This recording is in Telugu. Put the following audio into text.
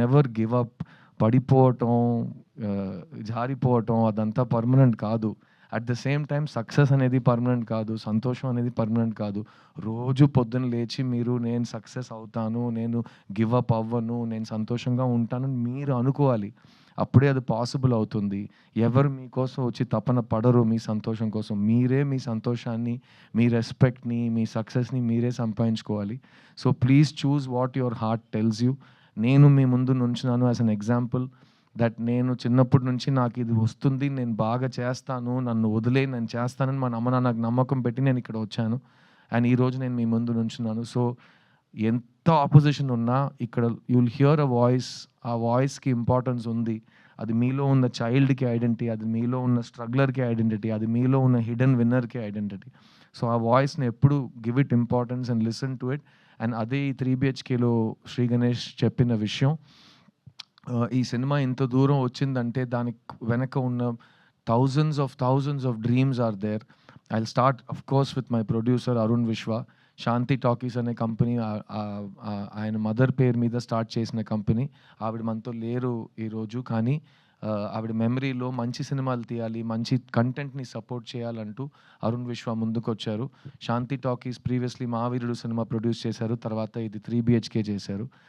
Never give up. పడిపోవటం, జారిపోవటం అదంతా పర్మనెంట్ కాదు. At the same time success అనేది పర్మనెంట్ కాదు. సంతోషం అనేది పర్మనెంట్ కాదు. రోజు పొద్దున్న లేచి మీరు నేను సక్సెస్ అవుతాను, నేను గివ్ అప్ అవ్వను, నేను సంతోషంగా ఉంటానని మీరు అనుకోవాలి. అప్పుడే అది పాసిబుల్ అవుతుంది. ఎవరు మీకోసం వచ్చి తపన పడరు మీ సంతోషం కోసం. మీరే మీ సంతోషాన్ని, మీ రెస్పెక్ట్‌ని, మీ సక్సెస్‌ని మీరే సంపాదించుకోవాలి. So please choose what your heart tells you. నేను మీ ముందు నుంచున్నాను యాస్ ఎన్ ఎగ్జాంపుల్ దట్ నేను చిన్నప్పటి నుంచి నాకిది వస్తుంది, నేను బాగా చేస్తాను, నన్ను వదిలేయి నేను చేస్తానని మా అమ్మ, నాన్న నాకు నమ్మకం పెట్టి నేను ఇక్కడ వచ్చాను. అండ్ ఈరోజు నేను మీ ముందు నుంచున్నాను. సో ఎంత ఆపోజిషన్ ఉన్నా ఇక్కడ you will here a voice. ఆ వాయిస్‌కి ఇంపార్టెన్స్ ఉంది. అది మీలో ఉన్న చైల్డ్‌కి ఐడెంటిటీ, అది మీలో ఉన్న స్ట్రగ్లర్‌కి ఐడెంటిటీ, అది మీలో ఉన్న హిడెన్ విన్నర్‌కి ఐడెంటిటీ. సో ఆ వాయిస్‌ని ఎప్పుడు give it importance and listen to it. And అదే ఈ 3 బిహెచ్‌కేలో శ్రీ గణేష్ చెప్పిన విషయం. ఈ సినిమా ఇంత దూరం వచ్చిందంటే దానికి వెనక ఉన్న thousands of dreams are there. I will start of course with my producer Arun Vishwa. Shanti Talkies అనే కంపెనీ ఆయన మదర్ పేరు మీద స్టార్ట్ చేసిన కంపెనీ. ఆవిడ మనతో లేరు ఈరోజు. కానీ ఆవిడ మెమరీలో మంచి సినిమాలు తీయాలి, మంచి కంటెంట్‌ని సపోర్ట్ చేయాలంటూ అరుణ్ విశ్వ ముందుకొచ్చారు. శాంతి టాకీస్ ప్రీవియస్‌లీ 'మహావీరుడు' సినిమా ప్రొడ్యూస్ చేశారు. తర్వాత ఇది 3 బిహెచ్‌కే చేశారు.